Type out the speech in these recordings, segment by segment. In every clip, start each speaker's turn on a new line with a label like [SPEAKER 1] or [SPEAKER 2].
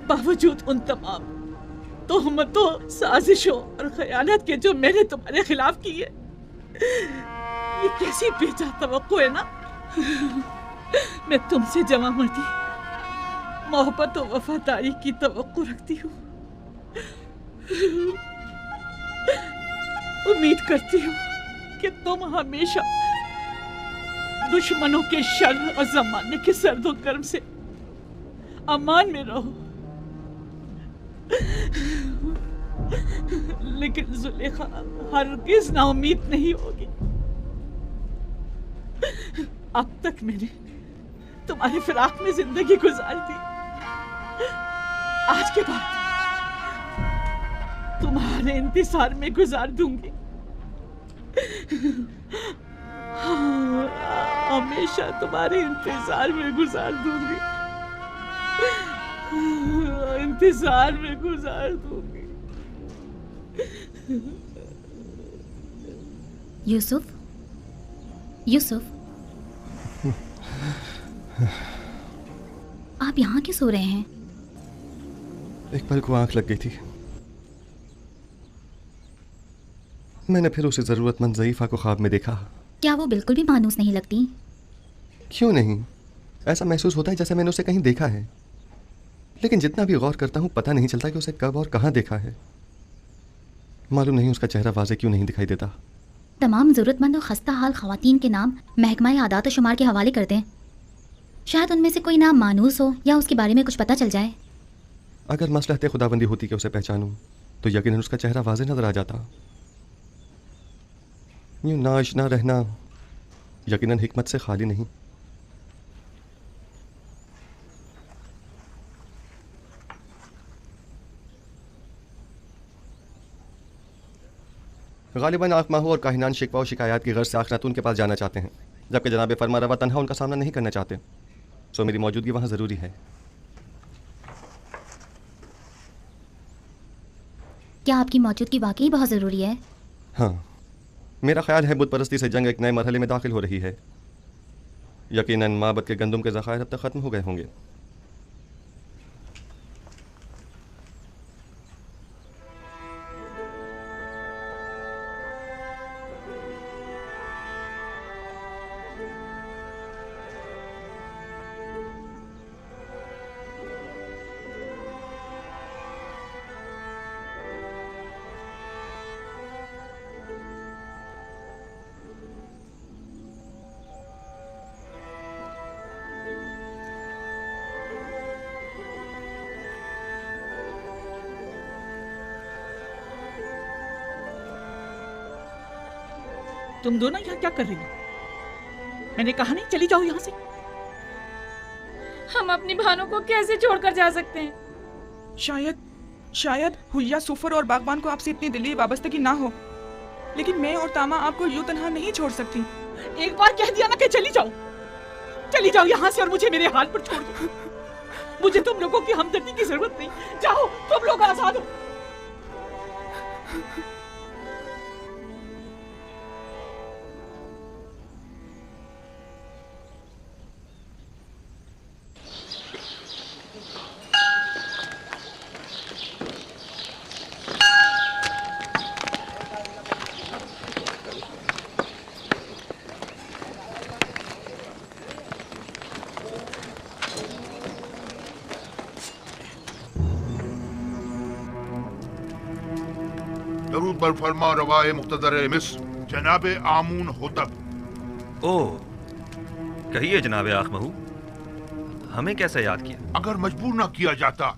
[SPEAKER 1] बावजूद उन तमाम तोहमतों, साजिशों और खयानत के जो मैंने तुम्हारे खिलाफ की है, ये कैसी बेजा तवक्को है ना। मैं तुमसे जमा मर्दी, मोहब्बत और वफादारी की तवक्को रखती हूँ। उम्मीद करती हूँ कि तुम हमेशा दुश्मनों के शर और जमाने के सर्दो गर्म से अमान में रहो। लेकिन जुलेखा हरगिज नाउम्मीद नहीं होगी। अब तक मैंने तुम्हारे फिराक में जिंदगी गुजारी थी, आज के बाद तुम्हारे इंतजार में गुजार दूंगी। हमेशा तुम्हारे इंतजार में गुजार दूंगी, इंतजार में गुजार दूंगी।
[SPEAKER 2] यूसुफ, यूसुफ, आप यहाँ क्यों सो रहे हैं?
[SPEAKER 3] एक पल को आंख लग गई थी। मैंने फिर उसे जरूरतमंद ज़ईफ़ा को ख्वाब में देखा।
[SPEAKER 2] क्या वो बिल्कुल भी मानूस नहीं लगती?
[SPEAKER 3] क्यों नहीं, ऐसा महसूस होता है जैसे मैंने उसे कहीं देखा है, लेकिन जितना भी गौर करता हूँ पता नहीं चलता कि उसे कब और कहाँ देखा है। मालूम नहीं उसका चेहरा वाज़े क्यों नहीं दिखाई देता।
[SPEAKER 2] तमाम ज़रूरतमंद और खस्ता हाल ख़वातीन के नाम महकमा आदात शुमार के हवाले करते हैं। शायद उनमें से कोई नाम मानूस हो या उसके बारे में कुछ पता चल जाए।
[SPEAKER 3] अगर मसलहत खुदाबंदी होती कि उसे पहचानूं तो यकीनन उसका चेहरा वाज़े नजर आ जाता। यूं नाआशना रहना यकीनन हिकमत से खाली नहीं। गालिबन आखमाहू और काहिनान शिकवा और शिकायत की गर्ज से आखनातून के पास जाना चाहते हैं, जबकि जनाब फरमा रवा तन्हा उनका सामना नहीं करना चाहते। सो मेरी मौजूदगी वहाँ ज़रूरी है।
[SPEAKER 2] क्या आपकी मौजूदगी वाकई बहुत ज़रूरी है?
[SPEAKER 3] हाँ, मेरा ख्याल है बुत परस्ती से जंग एक नए मरहले में दाखिल हो रही है। यकीनन माबद के गंदम के ज़खायर अब तक ख़त्म हो गए होंगे।
[SPEAKER 1] तुम दोनों यहाँ क्या कर रही हो? मैंने कहा नहीं चली जाओ यहाँ से।
[SPEAKER 4] हम अपनी बहनों को कैसे छोड़कर जा सकते हैं?
[SPEAKER 5] शायद हुलिया, सुफर और बागबान को आपसे इतनी दिली वाबस्तगी ना हो, लेकिन मैं और तामा आपको यूं तन्हा नहीं छोड़ सकती।
[SPEAKER 1] एक बार कह दिया ना कि चली जाओ यहाँ से और मुझे मेरे हाल पर छोड़ दो। मुझे तुम लोगों की हमदर्दी की जरूरत नहीं। जाओ, तुम लोग आजाद हो।
[SPEAKER 6] दरूद बर फरमा रवाए मुख्तदर मिस्र जनाब आमून होतब।
[SPEAKER 7] ओह, कहिए जनाब आखमहू, हमें कैसे याद किया?
[SPEAKER 6] अगर मजबूर ना किया जाता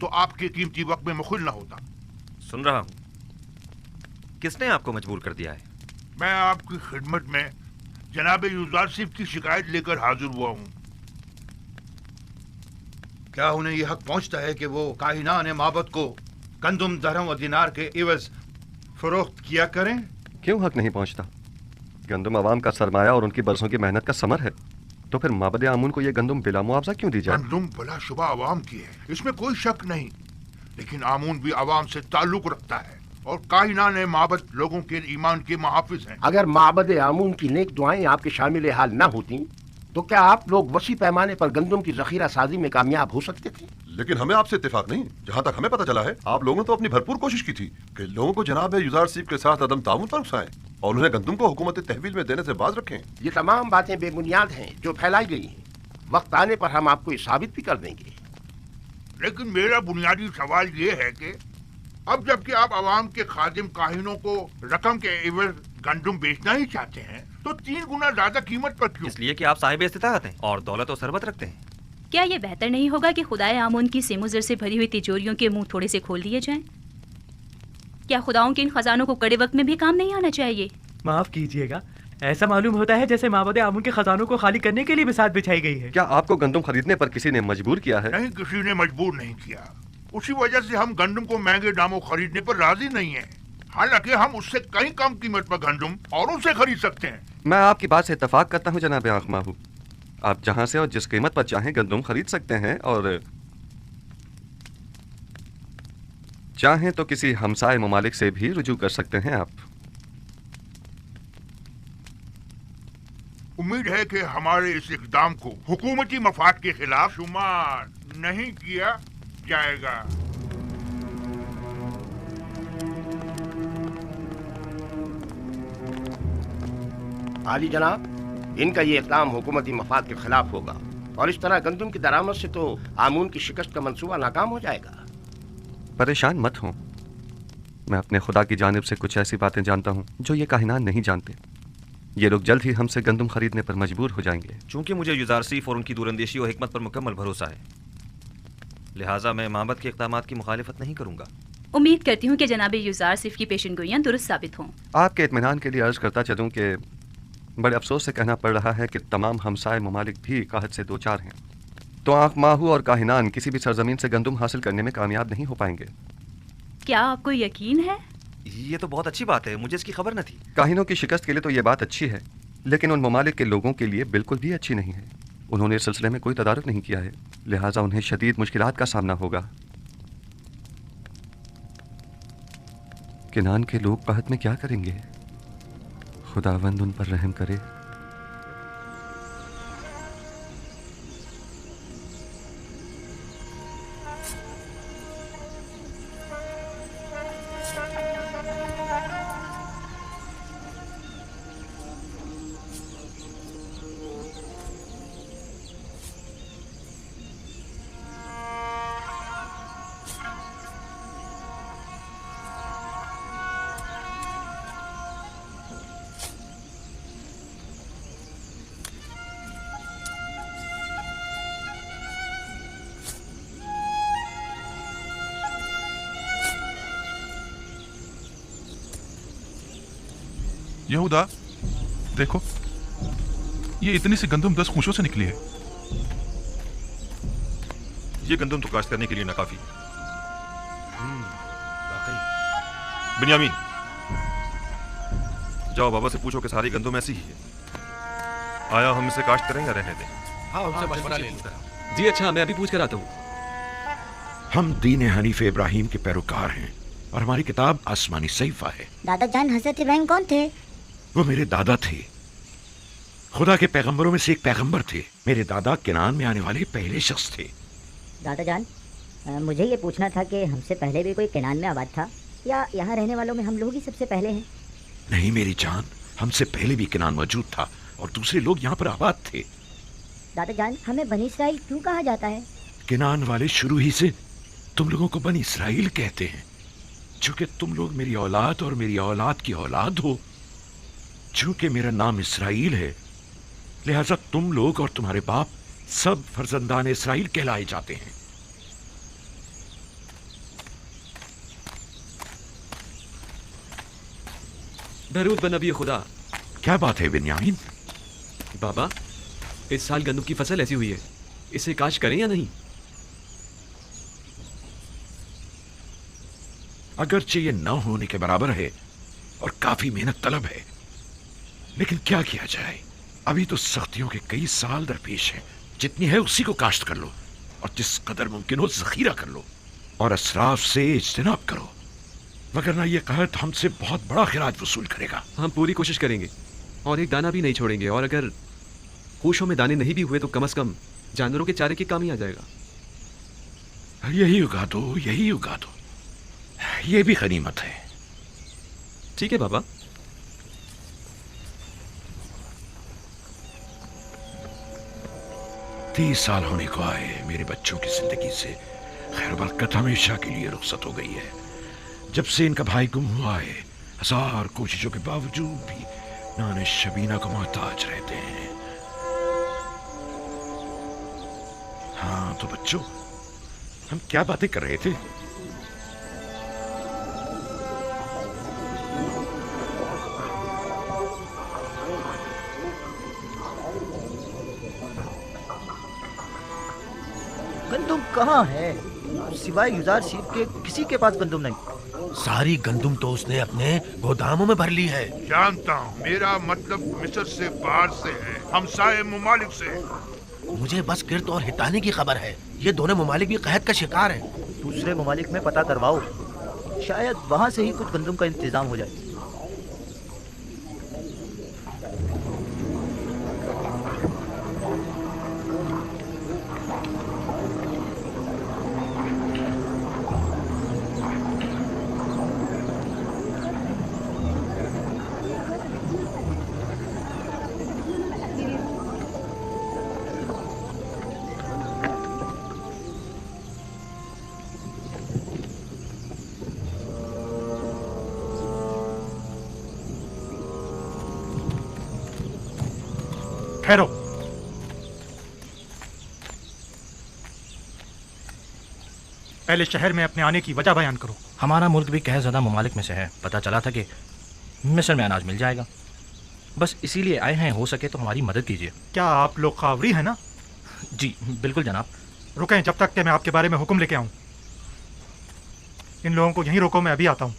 [SPEAKER 6] तो आपके कीमती वक्त में मुखिल ना होता।
[SPEAKER 7] सुन रहा हूँ, किसने आपको मजबूर कर दिया है?
[SPEAKER 6] मैं आपकी खिदमत में जनाब यूजासिफ की शिकायत लेकर हाजिर हुआ हूँ।
[SPEAKER 8] क्या उन्हें यह हक पहुंचता है कि वो काहिनान माबद को गंदुम, दरहम और दिनार के एवज फरोख्त किया करें?
[SPEAKER 3] क्यों हक नहीं पहुंचता? गंदम आवाम का सरमाया और उनकी बरसों की मेहनत का समर है, तो फिर माबद आमून को यह गंदम बिला मुआवजा क्यों दी जाए?
[SPEAKER 6] गंदम बिला शुबा आवाम की है, इसमें कोई शक नहीं, लेकिन आमून भी आवाम से ताल्लुक रखता है और काहिनान माबद लोगों के ईमान के मुहाफिज हैं।
[SPEAKER 9] अगर माबद आमून की नेक दुआएं आपके शामिल हाल ना होती तो क्या आप लोग वसी पैमाने पर गंदम की जखीरा साजी में कामयाब हो सकते थे?
[SPEAKER 10] लेकिन हमें आपसे इत्तेफाक नहीं। जहाँ तक हमें पता चला है, आप लोगों ने तो अपनी भरपूर कोशिश की थी कि लोगों को जनाब युजार सीफ के साथ अदम ताउन पर उकसाएं और उन्हें गंदम को हुकूमत तहवील में देने से बाज रखें।
[SPEAKER 9] ये तमाम बातें बेबुनियाद हैं जो फैलाई गई हैं। वक्त आने पर हम आपको ये साबित भी कर देंगे।
[SPEAKER 6] लेकिन मेरा बुनियादी सवाल ये है कि अब जबकि आप आवाम के खादिम काहिनों को रकम के एवज गंदम बेचना ही चाहते हैं, तो 3 गुना ज्यादा कीमत पर क्यों?
[SPEAKER 7] इसलिए कि आप साहिब इस्तिताअत हैं और दौलत और सरबत रखते हैं।
[SPEAKER 11] क्या ये बेहतर नहीं होगा कि खुदाए आमून की सेमुजर से भरी हुई तिजोरियों के मुंह थोड़े से खोल दिए जाएं? क्या खुदाओं के इन खजानों को कड़े वक्त में भी काम नहीं आना चाहिए?
[SPEAKER 12] माफ कीजिएगा, ऐसा मालूम होता है जैसे माबद आमून के खजानों को खाली करने के लिए बिसात बिछाई गई है।
[SPEAKER 3] क्या आपको गंदम खरीदने पर किसी ने मजबूर किया है?
[SPEAKER 6] नहीं, किसी ने मजबूर नहीं किया। उसी वजह से हम गंदम को महंगे दामों खरीदने पर राजी नहीं हैं। हालांकि हम उससे कहीं कम कीमत पर गंदम और उसे खरीद सकते हैं।
[SPEAKER 3] मैं आपकी बात से इत्तेफाक करता हूँ जनाब आँख माहू। आप जहाँ से और जिस कीमत पर चाहें गंदम खरीद सकते हैं, और चाहें तो किसी हमसाए ममालिक से भी रुजू कर सकते हैं आप।
[SPEAKER 6] उम्मीद है कि हमारे इस इक़दाम को हुकूमती मफाद के खिलाफ शुमार नहीं किया जाएगा।
[SPEAKER 9] आली जनाब, इनका ये इक़दाम हुकूमती मफाद के खिलाफ होगा और इस तरह गंदम की दरामद से तो आमून की शिकस्त का मंसूबा नाकाम हो जाएगा।
[SPEAKER 3] परेशान मत हो, मैं अपने खुदा की जानिब से कुछ ऐसी बातें जानता हूँ जो ये काहिनान नहीं जानते। ये लोग जल्द ही हमसे गंदम खरीदने पर मजबूर हो जाएंगे।
[SPEAKER 7] चूंकि मुझे युजार सीफ और उनकी दूरंदेशी और हिकमत पर मुकम्मल भरोसा है, लिहाजा मैं माबद के इक़दामात की मुखालिफत नहीं करूंगा।
[SPEAKER 11] उम्मीद करती हूँ कि जनाब युजार सिफ की पेशनगोइयाँ दुरुस्त साबित हों।
[SPEAKER 3] आपके इत्मीनान के लिए अर्ज करता चलूँ कि बड़े अफसोस से कहना पड़ रहा है कि तमाम हमसाए ममालिक भी काहत से दो चार हैं, तो आँख माहू और काहिनान किसी भी सरजमीन से गंदम हासिल करने में कामयाब नहीं हो पाएंगे।
[SPEAKER 11] क्या आपको यकीन है?
[SPEAKER 7] ये तो बहुत अच्छी बात है, मुझे इसकी खबर न थी।
[SPEAKER 3] काहिनों की शिकस्त के लिए तो ये बात अच्छी है, लेकिन उन ममालिक के लोगों के लिए बिल्कुल भी अच्छी नहीं है। उन्होंने इस सिलसिले में कोई तदारुक नहीं किया है, लिहाजा उन्हें शदीद मुश्किलात का सामना होगा। किनान के लोग कहत में क्या करेंगे? खुदावंद उन पर रहम करे।
[SPEAKER 13] यहूदा, देखो, ये इतनी सी गंदम 10 खूंशों से निकली है।
[SPEAKER 7] ये गंदम तो काश्त करने के लिए नाकाफी। बिन्यामीन, जाओ बाबा से पूछो कि सारी गंदम ऐसी ही है। आया हम इसे काश्त करें या रहने दें?
[SPEAKER 14] हाँ, उनसे मशवरा ले लूं।
[SPEAKER 15] जी अच्छा, मैं अभी पूछ कर आता हूँ।
[SPEAKER 14] हम दीन हनीफ इब्राहिम के पैरोकार हैं और हमारी किताब आसमानी सहीफा है।
[SPEAKER 16] दादा जान, हजरत इब्राहिम कौन थे?
[SPEAKER 14] वो मेरे दादा थे, खुदा के पैगंबरों में से एक पैगंबर थे। मेरे दादा किनान में आने वाले पहले शख्स थे।
[SPEAKER 16] दादा जान, मुझे ये पूछना था कि हमसे पहले भी कोई किनान में आबाद था या यहाँ रहने वालों में हम लोग ही सबसे पहले हैं?
[SPEAKER 14] नहीं मेरी जान, हमसे पहले भी किनान मौजूद था और दूसरे लोग यहाँ पर आबाद थे।
[SPEAKER 16] दादा जान, हमें बनी इसराइल क्यों कहा जाता है?
[SPEAKER 14] किनान वाले शुरू ही से तुम लोगों को बनी इसराइल कहते हैं, चूंकि तुम लोग मेरी औलाद और मेरी औलाद की औलाद हो। चूंकि मेरा नाम इसराइल है, लिहाजा तुम लोग और तुम्हारे बाप सब फर्जंदान इसराइल कहलाए जाते हैं।
[SPEAKER 15] दरूद बन नबी खुदा।
[SPEAKER 14] क्या बात है बिन्यामीन?
[SPEAKER 15] बाबा, इस साल गंदम की फसल ऐसी हुई है, इसे काश करें या नहीं?
[SPEAKER 14] अगरचे ये न होने के बराबर है और काफी मेहनत तलब है, लेकिन क्या किया जाए, अभी तो सख्तियों के कई साल दरपेश हैं। जितनी है उसी को काश्त कर लो और जिस कदर मुमकिन हो जखीरा कर लो और असराफ से इज्तिनाब करो, वगरना ये कहत हमसे बहुत बड़ा खिराज वसूल करेगा।
[SPEAKER 15] हम पूरी कोशिश करेंगे और एक दाना भी नहीं छोड़ेंगे, और अगर पूछों में दाने नहीं भी हुए तो कम से कम जानवरों के चारे के काम ही आ जाएगा।
[SPEAKER 14] यही उगा दो, यही उगा दो, ये भी गनीमत है।
[SPEAKER 15] ठीक है बाबा।
[SPEAKER 14] तीस साल होने को आए मेरे बच्चों की जिंदगी से खैर बरकत हमेशा के लिए रुखसत हो गई है। जब से इनका भाई गुम हुआ है, हजार कोशिशों के बावजूद भी नाने शबीना को मोहताज रहते हैं। हाँ तो बच्चों, हम क्या बातें कर रहे थे?
[SPEAKER 17] गंदुम कहाँ है? सिवाय युजार सीफ के किसी के पास गंदुम नहीं।
[SPEAKER 18] सारी गंदुम तो उसने अपने गोदामों में भर ली है।
[SPEAKER 6] जानता हूँ, मेरा मतलब मिस्र से बाहर से है, हमसाये मुमालिक से।
[SPEAKER 18] मुझे बस किर्त और हितानी की खबर है। ये दोनों मुमालिक भी कहत का शिकार हैं।
[SPEAKER 17] दूसरे मुमालिक में पता करवाओ, शायद वहाँ से ही कुछ गंदुम का इंतजाम हो जाए।
[SPEAKER 19] ठहरो। पहले शहर में अपने आने की वजह बयान करो।
[SPEAKER 18] हमारा मुल्क भी कह ज़्यादा ममालिक में से है। पता चला था कि मिस्र में अनाज मिल जाएगा, बस इसीलिए आए हैं। हो सके तो हमारी मदद कीजिए।
[SPEAKER 19] क्या आप लोग खावरी हैं ना?
[SPEAKER 18] जी बिल्कुल जनाब।
[SPEAKER 19] रुकें जब तक कि मैं आपके बारे में हुक्म लेके आऊं। इन लोगों को यहीं रोको, मैं अभी आता हूं।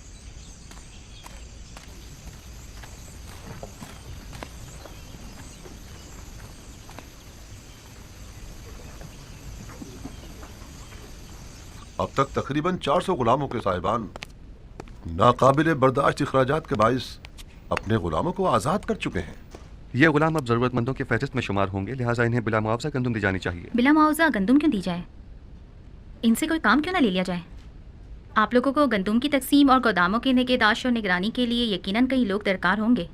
[SPEAKER 10] अब तक तकरीबन 400 गुलामों के साहिबान नाकाबिले बर्दाश्त अखराजात के बाइस अपने गुलामों को आज़ाद कर चुके हैं।
[SPEAKER 3] ये गुलाम अब ज़रूरतमंदों के फहरिस्त में शुमार होंगे, लिहाजा इन्हें बिला मुआवजा गंदुम दी जानी चाहिए।
[SPEAKER 2] बिला मुआवजा गंदुम क्यों दी जाए? इनसे कोई काम क्यों ना ले लिया जाए? आप लोगों को गंदुम की तकसीम और गोदामों की निगहदाश्त और निगरानी के लिए यकीनन कई लोग दरकार होंगे,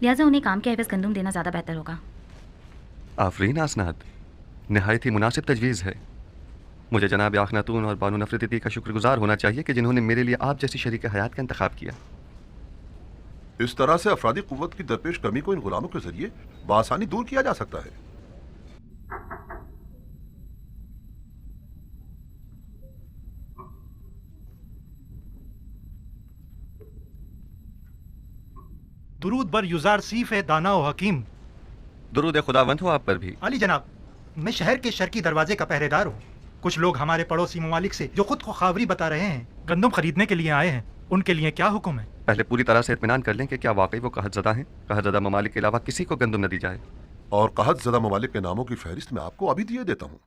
[SPEAKER 2] लिहाजा उन्हें काम के एवज़ गंदुम देना ज़्यादा बेहतर होगा।
[SPEAKER 3] आफरीन आसनाद, नहायत ही मुनासिब तजवीज़ है। मुझे जनाब आखनातून और बानू नफरती का शुक्रगुजार होना चाहिए कि जिन्होंने मेरे लिए आप जैसी शरीक हयात का इंतखाब किया।
[SPEAKER 10] इस तरह से अफरादी कुव्वत की दरपेश कमी को इन गुलामों के जरिए बआसानी दूर किया जा सकता है।
[SPEAKER 19] दुरूद बर युजार सीफ है दाना और हकीम।
[SPEAKER 3] दुरूद खुदावंद हो आप पर भी।
[SPEAKER 19] अली जनाब, मैं शहर के शर्की दरवाजे का पहरेदार हूँ। कुछ लोग हमारे पड़ोसी ममालिक से जो खुद को खावरी बता रहे हैं, गंदुम खरीदने के लिए आए हैं। उनके लिए क्या हुक्म है?
[SPEAKER 3] पहले पूरी तरह से इत्मीनान कर लें कि क्या वाकई वो कहतज़दा हैं। कहतज़दा ममालिक के अलावा किसी को गंदुम न दी जाए।
[SPEAKER 10] और कहतज़दा ममालिक के नामों की फहरिस्त मैं आपको अभी दिए देता हूँ।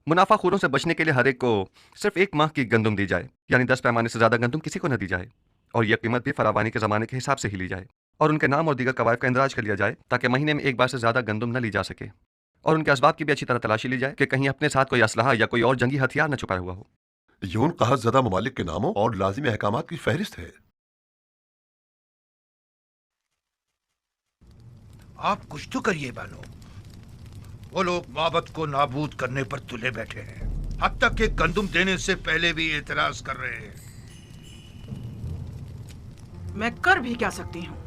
[SPEAKER 3] मुनाफाखोरों से बचने के लिए हर एक को सिर्फ 1 माह की गंदुम दी जाए, यानी 10 पैमाने से ज़्यादा गंदुम किसी को न दी जाए। और यह कीमत भी फरावानी के ज़माने के हिसाब से ही ली जाए। और उनके नाम और दीगर कवायद का इंदराज कर लिया जाए ताकि महीने में 1 बार से ज़्यादा गंदुम न ली जा सके। और उनके असबाब की भी अच्छी तरह तलाशी ली जाए कि कहीं अपने साथ कोई असलहा या कोई और जंगी हथियार न छुपाया हुआ हो।
[SPEAKER 10] ये उन कहतज़दा ममालिक के नामों और लाजिमी अहकामात की फहरिस्त है।
[SPEAKER 8] आप कुछ तो करिए बानो। वो लोग माबद को नाबूद करने पर तुले बैठे हैं, हद तक के गंदुम देने से पहले भी एतराज कर रहे हैं।
[SPEAKER 20] मैं कर भी क्या सकती हूँ?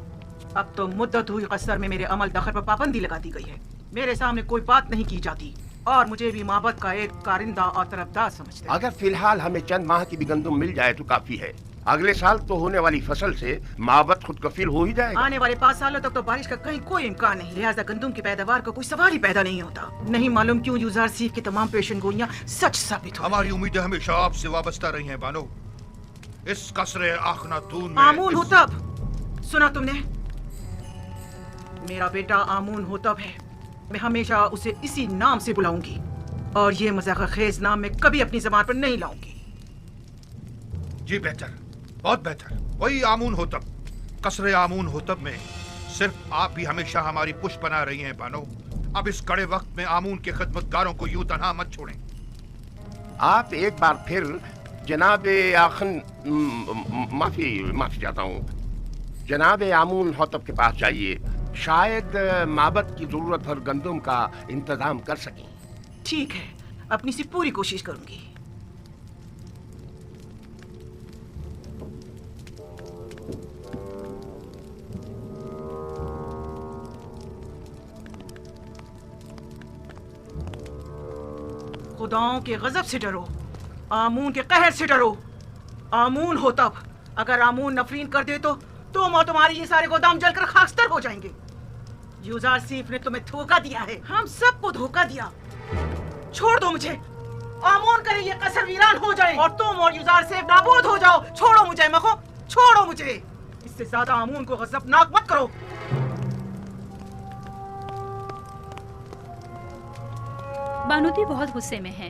[SPEAKER 20] अब तो मुद्दत हुई कसर में मेरे अमल दखल पर पाबंदी लगा दी गई है। मेरे सामने कोई बात नहीं की जाती और मुझे भी माबद का एक कारिंदा और तरफदार समझते हैं।
[SPEAKER 9] अगर फिलहाल हमें चंद माह की भी गंदुम मिल जाए तो काफी है। अगले साल तो होने वाली फसल से माबद खुद कफील हो ही जाएगा।
[SPEAKER 20] आने वाले 5 सालों तक तो बारिश का कहीं कोई इम्कान नहीं, लिहाजा गंदुम की पैदावार का कोई सवाल ही पैदा नहीं होता। नहीं मालूम क्यों युजार सीफ की तमाम पेशेनगोइयां सच साबित हो।
[SPEAKER 8] हमारी उम्मीदें हमेशा आपसे वाबस्ता रही हैं बानो। इस कसरे आखनातून में
[SPEAKER 20] आमून होतब सुना तुमने? मेरा बेटा आमून होतब है। मैं हमेशा उसे इसी नाम से बुलाऊंगी और ये मज़ाक़-ए-ख़ेज़ नाम मैं कभी अपनी ज़बान पर नहीं लाऊंगी।
[SPEAKER 8] जी बेहतर, बहुत बेहतर। वही आमून होतब। कसरे आमून होतब में सिर्फ आप ही हमेशा हमारी पुष्ट बना रही हैं बानो। अब इस कड़े वक्त में आमून के खिदमतगारों को यूं तनहा मत छोड़ें।
[SPEAKER 9] आप एक बार फिर जनाब आखन माफी चाहता हूँ, जनाब आमून होतब के पास जाइए, शायद माबद की जरूरत पर गंदम का इंतजाम कर सकें।
[SPEAKER 20] ठीक है, अपनी सी पूरी कोशिश करूंगी। खुदाओं के गजब से डरो, आमून के कहर से डरो। आमून हो तब, अगर आमून नफरीन कर दे तो तुम और तुम्हारे ये सारे गोदाम जलकर खाकस्तर हो जाएंगे। यूजार सीफ ने तुम्हें धोखा दिया है, हम सबको धोखा दिया। छोड़ दो मुझे, आमून करे ये कसर वीरान हो जाए और तुम और यूजार सीफ नाबूद हो जाओ। छोड़ो मुझे मखो, छोड़ो मुझे। इससे ज्यादा आमून को गजबनाक मत करो।
[SPEAKER 11] बानूती बहुत गुस्से में है।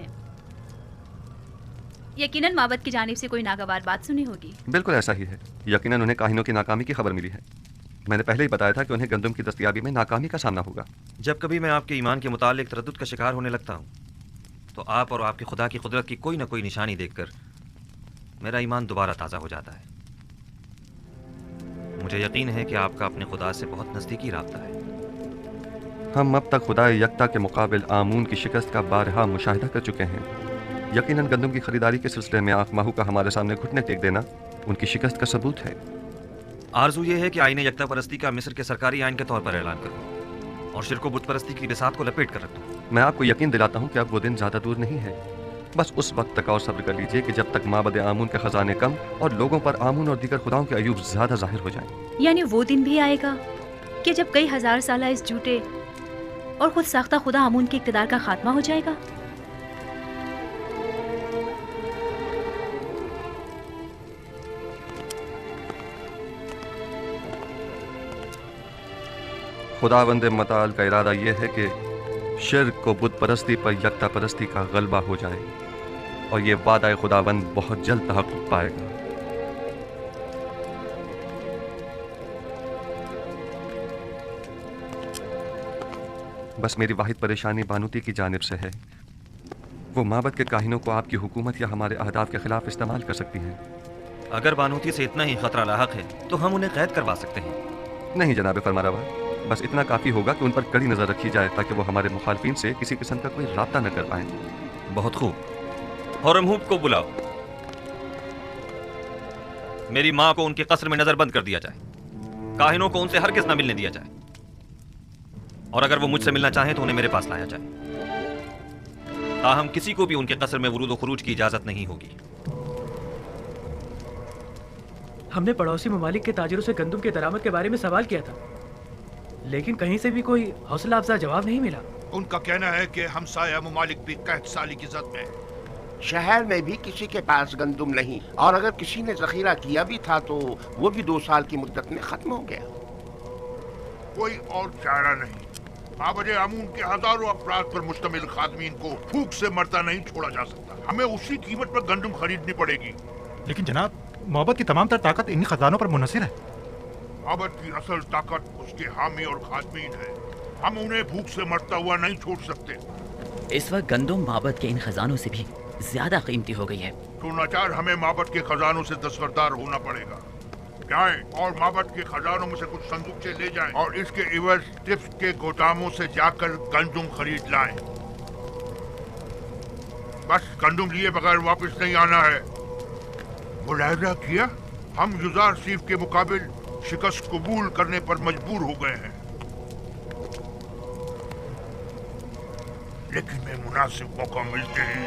[SPEAKER 11] यकीनन माबद की जानिब से कोई नागवार बात सुनी होगी।
[SPEAKER 3] बिल्कुल ऐसा ही है। यकीनन उन्हें काहिनों की नाकामी की खबर मिली है। मैंने पहले ही बताया था कि उन्हें गंदम की दस्तयाबी में नाकामी का सामना होगा।
[SPEAKER 7] जब कभी मैं आपके ईमान के मुतालिक तरद्दुद का शिकार होने लगता हूँ तो आप और आपके खुदा की कुदरत की कोई ना कोई निशानी देखकर मेरा ईमान दोबारा ताज़ा हो जाता है। मुझे यकीन है कि आपका अपने खुदा से बहुत नज़दीकी राब्ता है।
[SPEAKER 3] हम अब तक खुदा यकता के मुकाबिल आमून की शिकस्त का बारहा मुशाहिदा कर चुके हैं। यकीनन गंदम की खरीदारी के सिलसिले में आँख माहू का हमारे सामने घुटने टेक देना उनकी शिकस्त का सबूत है।
[SPEAKER 7] आरजू ये है कि आईने यकता परस्ती का मिस्र के सरकारी आइन के तौर पर ऐलान करूँ और शिरको बुत परस्ती की बिसात को लपेट कर रख दूँ।
[SPEAKER 3] मैं आपको यकीन दिलाता हूँ कि अब वो दिन ज़्यादा दूर नहीं है। बस उस वक्त तक और सब्र कर लीजिए कि जब तक माबद आमून के खजाने कम और लोगों पर आमून और दीगर खुदाओं के अयूब ज़्यादा जाहिर हो जाएं।
[SPEAKER 11] यानी वो दिन भी आएगा कि जब कई हजार साल इस झूठे और खुद साख्ता खुदा आमून के इक़्तिदार का खात्मा हो जाएगा।
[SPEAKER 3] खुदावंद मताल का इरादा यह है कि शिर्क को बुत परस्ती पर यकता परस्ती का गलबा हो जाए और ये वादा खुदावंद बहुत जल्द तहक़्क़ुक़ पाएगा। बस मेरी वाहिद परेशानी बानूती की जानिब से है। वो माबद के काहिनों को आपकी हुकूमत या हमारे अहदाफ के खिलाफ इस्तेमाल कर सकती हैं।
[SPEAKER 7] अगर बानूती से इतना ही खतरा लाहक है तो हम उन्हें कैद करवा सकते हैं।
[SPEAKER 3] नहीं जनाब फरमारवा, बस इतना काफ़ी होगा कि उन पर कड़ी नज़र रखी जाए ताकि वो हमारे मुखालफिन से किसी किस्म का कोई राब्ता न कर पाए।
[SPEAKER 7] बहुत खूब, हौरमहूब को बुलाओ। मेरी माँ को उनके कस्र में नजरबंद कर दिया जाए। काहिनों को उनसे हरगिज़ न मिलने दिया जाए और अगर वो मुझसे मिलना चाहें तो उन्हें मेरे पास लाया जाए। ताहम किसी को भी उनके कस्र में वरूद व खुरूज की इजाजत नहीं होगी।
[SPEAKER 12] हमने पड़ोसी ममालिक के ताजिरों से गंदम के दरामद के बारे में सवाल किया था, लेकिन कहीं से भी कोई हौसला अफजा जवाब नहीं मिला।
[SPEAKER 8] उनका कहना है कि हमसाया ममालिक भी कैद साली की जद में।
[SPEAKER 9] शहर में भी किसी के पास गंदम नहीं और अगर किसी ने जखीरा किया भी था तो वो भी 2 साल की मुद्दत में खत्म हो गया।
[SPEAKER 6] कोई और चारा नहीं। माबद आमून के हजारों अफराद पर मुश्तमिल खादमीन को भूख से मरता नहीं छोड़ा जा सकता। हमें उसी कीमत पर गंदम खरीदनी पड़ेगी।
[SPEAKER 19] लेकिन जनाब, मोहब्बत की तमाम तर ताकत इन्हीं खजानों पर मुनहसर है।
[SPEAKER 6] माबद की असल ताकत उसके हामी और खादमीन है। हम उन्हें भूख से मरता हुआ नहीं छोड़ सकते।
[SPEAKER 21] इस वक्त गंदम माबद के इन खजानों से भी ज्यादा कीमती हो गई है।
[SPEAKER 6] तो नाचार हमें माबद के खजानों से दस्तबरदार होना पड़ेगा। जाएं और माबद के खजानों में से कुछ संदूकचे ले जाएं और इसके इवज टिप्स के गोदामों से जाकर गंदम खरीद लाएं। बस गंदम लिए बगैर वापस नहीं आना है। मुलाहिजा किया, हम युजार सीफ के मुकाबिल शिकस्त कबूल करने पर मजबूर हो गए हैं, लेकिन मैं मुनासिब मौका मिलते ही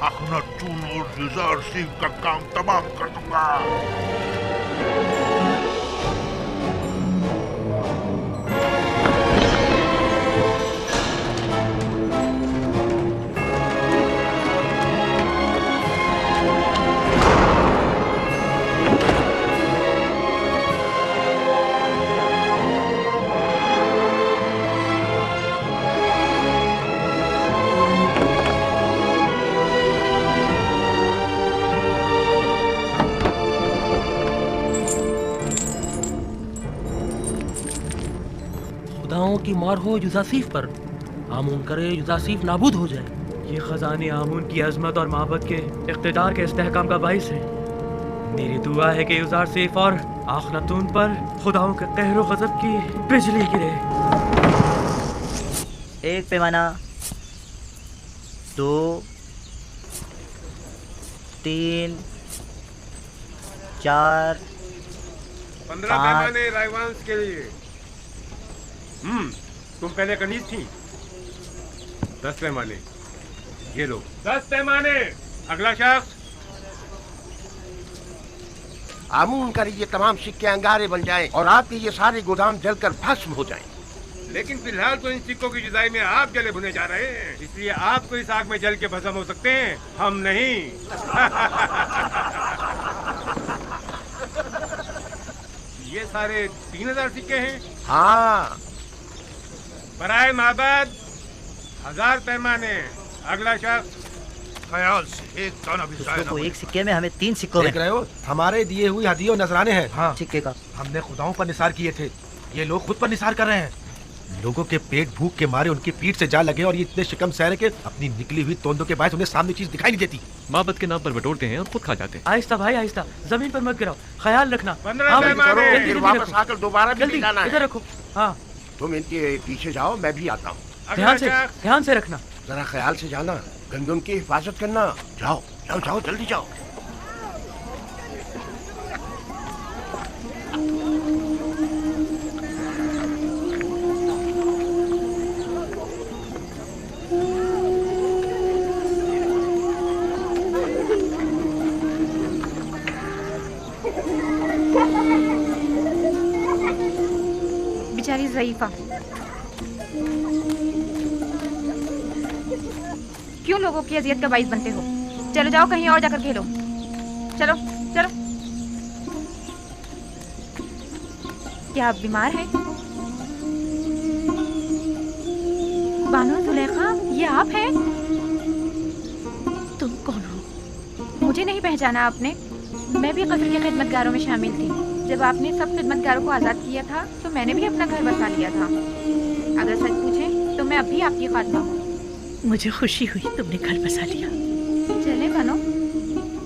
[SPEAKER 6] अखनातून और युजार सीफ का काम तमाम कर दूंगा।
[SPEAKER 18] की मार हो युजासीफ पर आमून करे युजारसीफ नाबूद हो जाए।
[SPEAKER 12] ये खजाने आमून की अजमत और माबद के इख्तिदार के इस्तेहकाम का बाइस है। मेरी दुआ है कि युजारसीफ और आखनातून पर खुदाओं के कहर व गज़ब की बिजली गिरे।
[SPEAKER 17] 1 पैमाना, 2, 3, 4,
[SPEAKER 4] 15 पैमाने राइवांस के लिए। तुम पहले कनीज थी। 10 पैमाने, ये लो 10 पैमाने। अगला शख्स।
[SPEAKER 9] आमून कर ये तमाम सिक्के अंगारे बन जाएं और आपके ये सारे गोदाम जलकर भस्म हो जाएं।
[SPEAKER 4] लेकिन फिलहाल तो इन सिक्कों की जुदाई में आप जले भुने जा रहे हैं, इसलिए आप तो इस आग में जल के भस्म हो सकते हैं, हम नहीं। ये सारे 3000 सिक्के हैं।
[SPEAKER 9] हाँ।
[SPEAKER 4] बराए माबद 1000 पैमाने। अगला शख्स।
[SPEAKER 8] ख्याल से एक दाना भी जाया ना
[SPEAKER 17] तो
[SPEAKER 8] हो।
[SPEAKER 17] एक सिक्के में हमें 3 सिक्कों में।
[SPEAKER 22] देख रहे हो, हमारे दिए हुए हदिये नजराने हैं।
[SPEAKER 17] हाँ, सिक्के का
[SPEAKER 22] हमने खुदाओं पर निसार किए थे, ये लोग खुद पर निसार कर रहे हैं। लोगों के पेट भूख के मारे उनकी पीठ से जा लगे और ये इतने शिकम सहरे के अपनी निकली हुई तोंदों के बायस उन्हें सामने चीज दिखाई नहीं देती।
[SPEAKER 15] माबद के नाम पर बटोरते हैं और खुद खा जाते हैं।
[SPEAKER 12] आहिस्ता भाई आहिस्ता, जमीन पर मत गिराओ, ख्याल रखना।
[SPEAKER 4] 15 पैमाने।
[SPEAKER 9] फिर वापस आकर दोबारा भी जाना है।
[SPEAKER 12] इधर रखो। हाँ,
[SPEAKER 9] तुम इनके पीछे जाओ, मैं भी आता हूँ।
[SPEAKER 12] ध्यान से रखना।
[SPEAKER 9] जरा ख्याल से जाना, गंदम की हिफाजत करना। जाओ जाओ जाओ, जल्दी जाओ।
[SPEAKER 2] बेचारी ज़ईफ़ा, क्यों लोगों की अजियत का बाइस बनते हो? चलो जाओ कहीं और जाकर खेलो। चलो चलो। क्या आप बीमार हैं? बानो जुलेखा, ये आप हैं?
[SPEAKER 1] तुम कौन हो?
[SPEAKER 2] मुझे नहीं पहचाना आपने? मैं भी कस्र के खिदमतगारों में शामिल थी। जब आपने सब खिदमतगारों को आज़ाद किया था तो मैंने भी अपना घर बसा लिया था। अगर सच पूछें तो मैं अब भी आपकी खातमा हूँ।
[SPEAKER 1] मुझे खुशी हुई तुमने घर बसा लिया।
[SPEAKER 2] चलें बनो,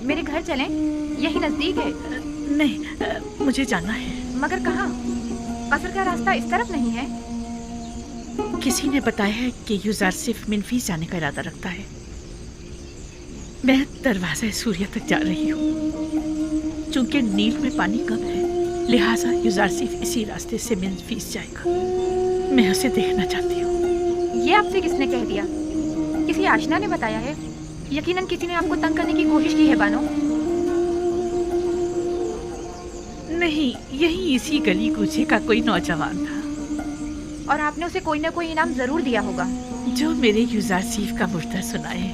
[SPEAKER 2] मेरे घर चलें, यही नजदीक है।
[SPEAKER 1] नहीं, मुझे जाना है।
[SPEAKER 2] मगर कहाँ? कस्र का रास्ता इस तरफ नहीं है।
[SPEAKER 1] किसी ने बताया है कि युजारसीफ मिनफीस जाने का इरादा रखता है। मैं दरवाज़ा सूर्य तक जा रही हूँ। चूंकि नील में पानी कम है, लिहाजा युजारसीफ इसी रास्ते से मिनफीस जाएगा। मैं उसे देखना चाहती हूँ।
[SPEAKER 2] ये आपसे किसने कह दिया? किसी आशना ने बताया है? यकीनन किसी ने आपको तंग करने की कोशिश की है बानो।
[SPEAKER 1] नहीं, यही इसी गली कूचे का कोई नौजवान था
[SPEAKER 2] और आपने उसे कोई ना कोई इनाम जरूर दिया होगा।
[SPEAKER 1] जो मेरे युजारसीफ का मुर्दा सुनाए,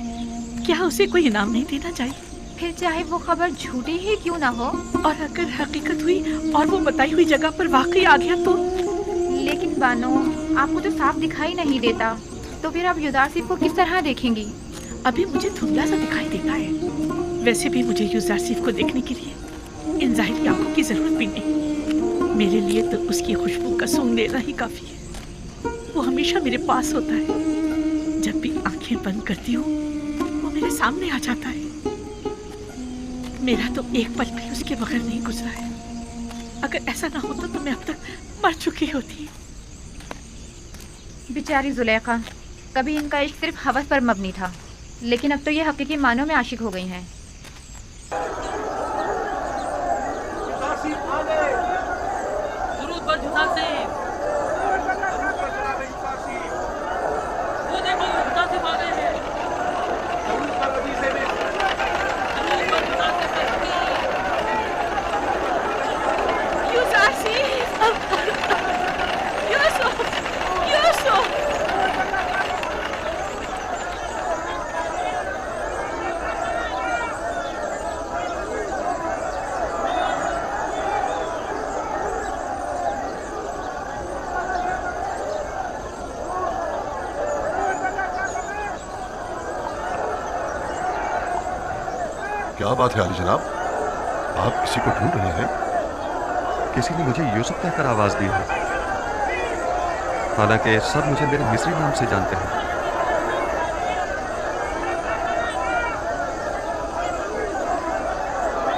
[SPEAKER 1] क्या उसे कोई इनाम नहीं देना चाहिए?
[SPEAKER 2] फिर चाहे वो खबर झूठी ही क्यों ना हो।
[SPEAKER 1] और अगर हकीकत हुई और वो बताई हुई जगह पर वाकई आ गया तो?
[SPEAKER 2] लेकिन बानो, आपको तो साफ दिखाई नहीं देता, तो फिर आप युजारसीफ को किस तरह देखेंगी?
[SPEAKER 1] अभी मुझे धुंधला सा दिखाई देता है। वैसे भी मुझे युजारसीफ को देखने के लिए इन ज़ाहिरी आंखों की जरूरत भी नहीं। मेरे लिए तो उसकी खुशबू का सूंघ लेना ही काफी है। वो हमेशा मेरे पास होता है। जब भी आंखें बंद करती हूँ वो मेरे सामने आ जाता है। मेरा तो एक पल भी उसके बगैर नहीं गुजरा है। अगर ऐसा ना होता तो मैं अब तक मर चुकी होती।
[SPEAKER 2] बेचारी जुलेखा, कभी इनका इश्क सिर्फ हवस पर मबनी था, लेकिन अब तो ये हकीकी मानों में आशिक हो गई हैं।
[SPEAKER 10] क्या बात है आली जनाब, आप किसी को ढूंढ रहे हैं?
[SPEAKER 3] किसी ने मुझे यूसुफ कहकर आवाज दी है, हालांकि सब मुझे मेरे मिस्री नाम से जानते हैं।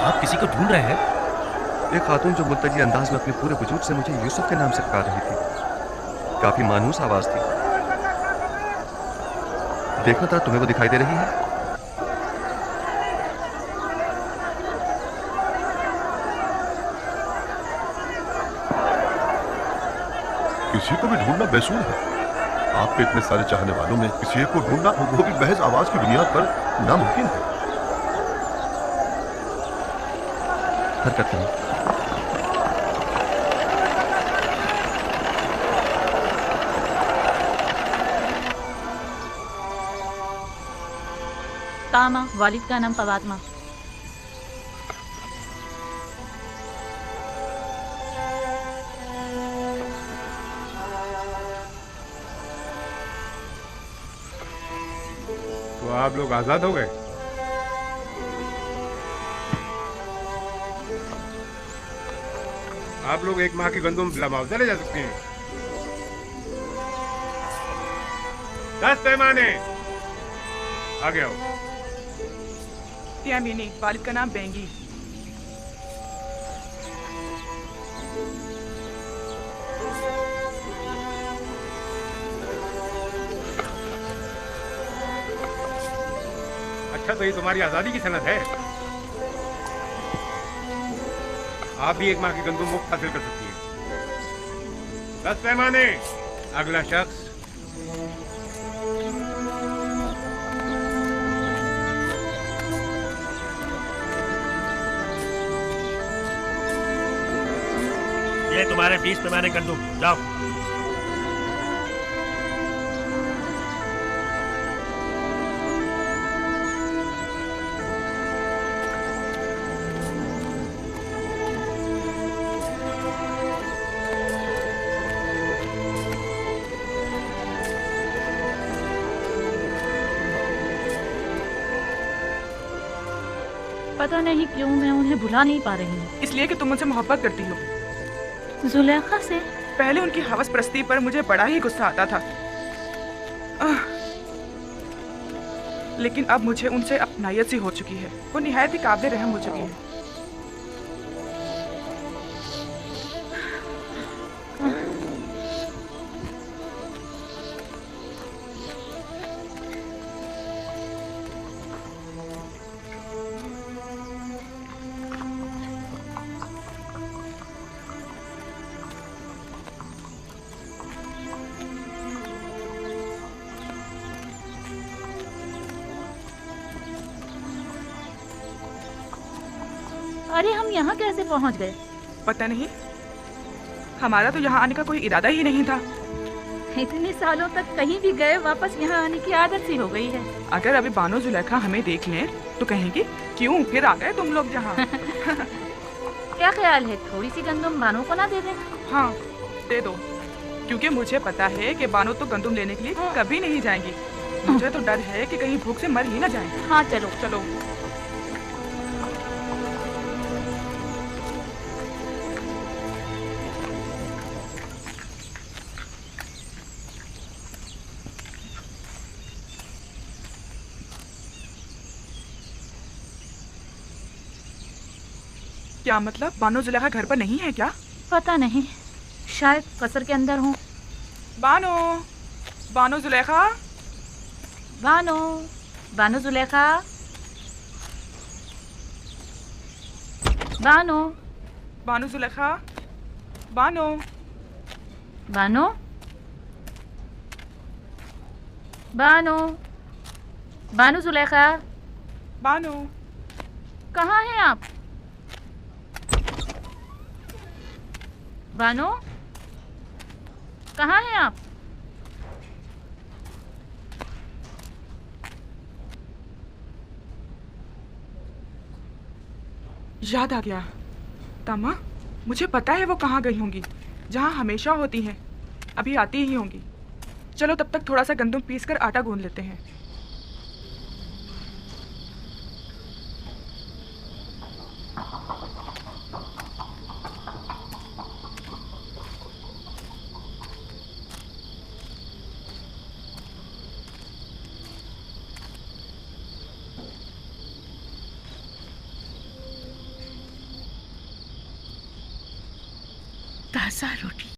[SPEAKER 18] आप किसी को ढूंढ रहे हैं?
[SPEAKER 3] एक खातून जो मुत्तजी अंदाज में अपने पूरे वजूद से मुझे यूसुफ के नाम से पुकार रही थी। काफी मानूस आवाज थी। देखो तो तुम्हें वो दिखाई दे रही है?
[SPEAKER 10] किसी को भी ढूंढना बेसूर है। आपके इतने सारे चाहने वालों में किसी एक को ढूंढना, वो भी महज आवाज की बुनियाद पर, नामुमकिन है।
[SPEAKER 3] हरकत नहीं।
[SPEAKER 11] तामा, वालिद का नाम फवातमा।
[SPEAKER 4] तो आप लोग आजाद हो गए? आप लोग एक माह की गंदुम बिला मुआवजा ले जा सकते हैं। 10 पैमाने आगे आओ।
[SPEAKER 20] त्यामीनी, वालिद का नाम बेंगी।
[SPEAKER 4] अच्छा, तो ये तुम्हारी आजादी की सनद है। आप भी एक माह की गंदुम मुफ्त हासिल कर सकती हैं। 10 पैमाने। अगला शख्स।
[SPEAKER 22] ये तुम्हारे 20 पैमाने गंदुम, जाओ।
[SPEAKER 11] पता नहीं क्यों मैं उन्हें भुला नहीं पा रही हूँ।
[SPEAKER 20] इसलिए कि तुम मुझसे मोहब्बत करती हो।
[SPEAKER 11] जुलेखा से?
[SPEAKER 20] पहले उनकी हवस परस्ती पर मुझे बड़ा ही गुस्सा आता था, लेकिन अब मुझे उनसे अपनायत सी हो चुकी है। वो निहायत ही काबिल रहम हो चुकी है।
[SPEAKER 11] अरे हम यहाँ कैसे पहुँच गए?
[SPEAKER 20] पता नहीं, हमारा तो यहाँ आने का कोई इरादा ही नहीं था।
[SPEAKER 11] इतने सालों तक कहीं भी गए वापस यहाँ आने की आदत सी हो गई है।
[SPEAKER 20] अगर अभी बानो जुलेखा हमें देख लें तो कहेंगे क्यों फिर आ गए तुम लोग यहाँ।
[SPEAKER 11] क्या ख्याल है थोड़ी सी गंदुम बानो को ना दे दें?
[SPEAKER 20] हाँ दे दो, क्योंकि मुझे पता है कि बानो तो गंदुम लेने के लिए कभी नहीं जाएंगी। मुझे तो डर है कि कहीं भूख से मर ही ना जाएं।
[SPEAKER 11] हाँ चलो
[SPEAKER 20] चलो। क्या मतलब, बानो जुलेखा घर पर नहीं है क्या?
[SPEAKER 11] पता नहीं, शायद कसर के अंदर हूँ।
[SPEAKER 20] बानो, बानो जुलेखा,
[SPEAKER 11] बानो, बानो जुलेखा, बानो,
[SPEAKER 20] बानो जुलेखा, बानो,
[SPEAKER 11] बानो, बानो, बानो जुलेखा,
[SPEAKER 20] बानो,
[SPEAKER 11] कहाँ हैं आप? बानो, कहाँ हैं आप?
[SPEAKER 20] याद आ गया। तामा, मुझे पता है वो कहाँ गई होंगी। जहाँ हमेशा होती हैं, अभी आती ही होंगी। चलो तब तक थोड़ा सा गंदम पीसकर आटा गूंद लेते हैं।
[SPEAKER 1] ताज़ा रोटी।